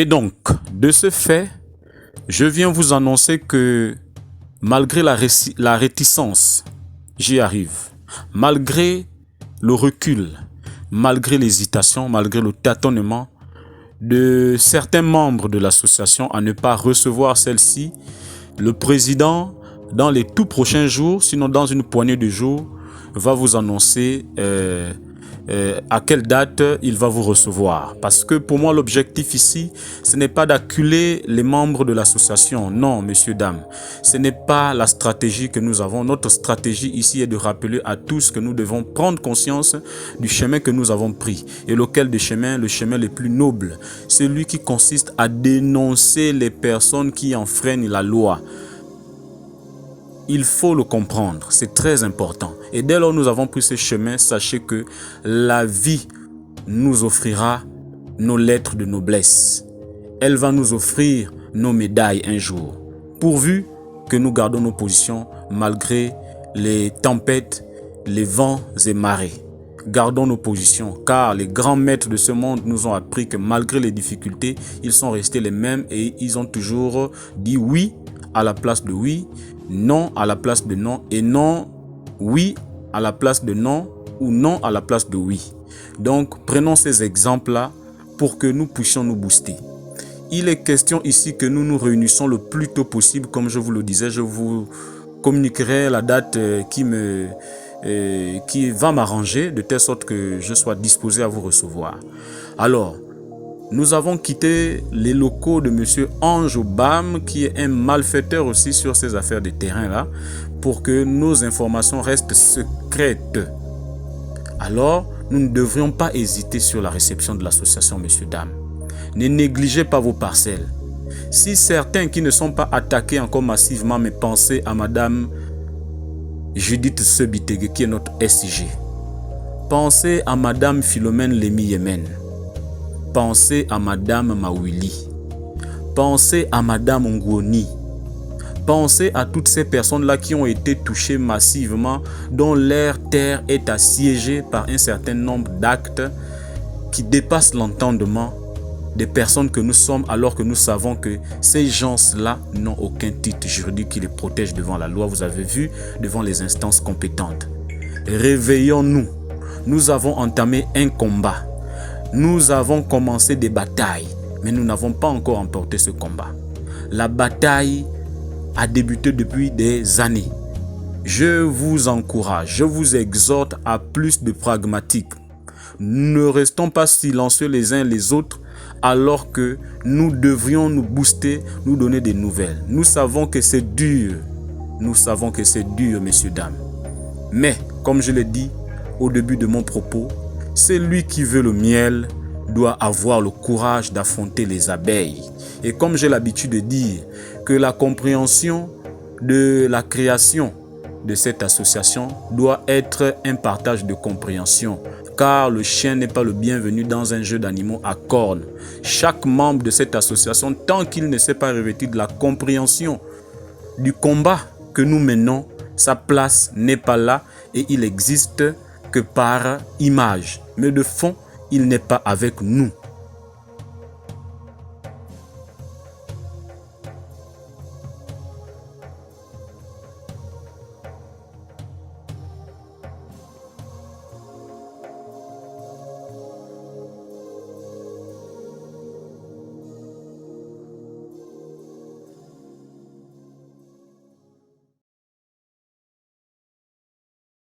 Et donc, de ce fait, je viens vous annoncer que malgré la réticence, j'y arrive. Malgré le recul, malgré l'hésitation, malgré le tâtonnement de certains membres de l'association à ne pas recevoir celle-ci, le président, dans les tout prochains jours, sinon dans une poignée de jours, va vous annoncer à quelle date il va vous recevoir. Parce que pour moi, l'objectif ici, ce n'est pas d'acculer les membres de l'association. Non, messieurs, dames. Ce n'est pas la stratégie que nous avons. Notre stratégie ici est de rappeler à tous que nous devons prendre conscience du chemin que nous avons pris. Et lequel de chemin? Le chemin le plus noble. Celui qui consiste à dénoncer les personnes qui enfreignent la loi. Il faut le comprendre, c'est très important. Et dès lors que nous avons pris ce chemin, sachez que la vie nous offrira nos lettres de noblesse. Elle va nous offrir nos médailles un jour, pourvu que nous gardons nos positions malgré les tempêtes, les vents et marées. Gardons nos positions, car les grands maîtres de ce monde nous ont appris que malgré les difficultés, ils sont restés les mêmes et ils ont toujours dit oui à la place de oui, non à la place de non et non, oui à la place de non ou non à la place de oui. Donc, prenons ces exemples-là pour que nous puissions nous booster. Il est question ici que nous nous réunissons le plus tôt possible, comme je vous le disais. Je vous communiquerai la date qui va m'arranger de telle sorte que je sois disposé à vous recevoir. Alors, nous avons quitté les locaux de M. Ange Obam, qui est un malfaiteur aussi sur ces affaires de terrain-là, pour que nos informations restent secrètes. Alors, nous ne devrions pas hésiter sur la réception de l'association, messieurs, dames. Ne négligez pas vos parcelles. Si certains qui ne sont pas attaqués encore massivement, mais pensez à Madame Judith Sebitege, qui est notre SIG. Pensez à Madame Philomène Lémy-Yemen. Pensez à Madame Mawili. Pensez à Madame Ngoni. Pensez à toutes ces personnes-là qui ont été touchées massivement, dont leur terre est assiégée par un certain nombre d'actes qui dépassent l'entendement des personnes que nous sommes, alors que nous savons que ces gens-là n'ont aucun titre juridique qui les protège devant la loi. Vous avez vu, devant les instances compétentes. Réveillons-nous. Nous avons entamé un combat. Nous avons commencé des batailles, mais nous n'avons pas encore remporté ce combat. La bataille a débuté depuis des années. Je vous encourage, je vous exhorte à plus de pragmatique. Ne restons pas silencieux les uns les autres, alors que nous devrions nous booster, nous donner des nouvelles. Nous savons que c'est dur. Nous savons que c'est dur, messieurs, dames. Mais, comme je l'ai dit au début de mon propos, celui qui veut le miel doit avoir le courage d'affronter les abeilles. Et comme j'ai l'habitude de dire que la compréhension de la création de cette association doit être un partage de compréhension, car le chien n'est pas le bienvenu dans un jeu d'animaux à cornes. Chaque membre de cette association, tant qu'il ne s'est pas revêtu de la compréhension du combat que nous menons, sa place n'est pas là et il existe que par image. Mais de fond, il n'est pas avec nous.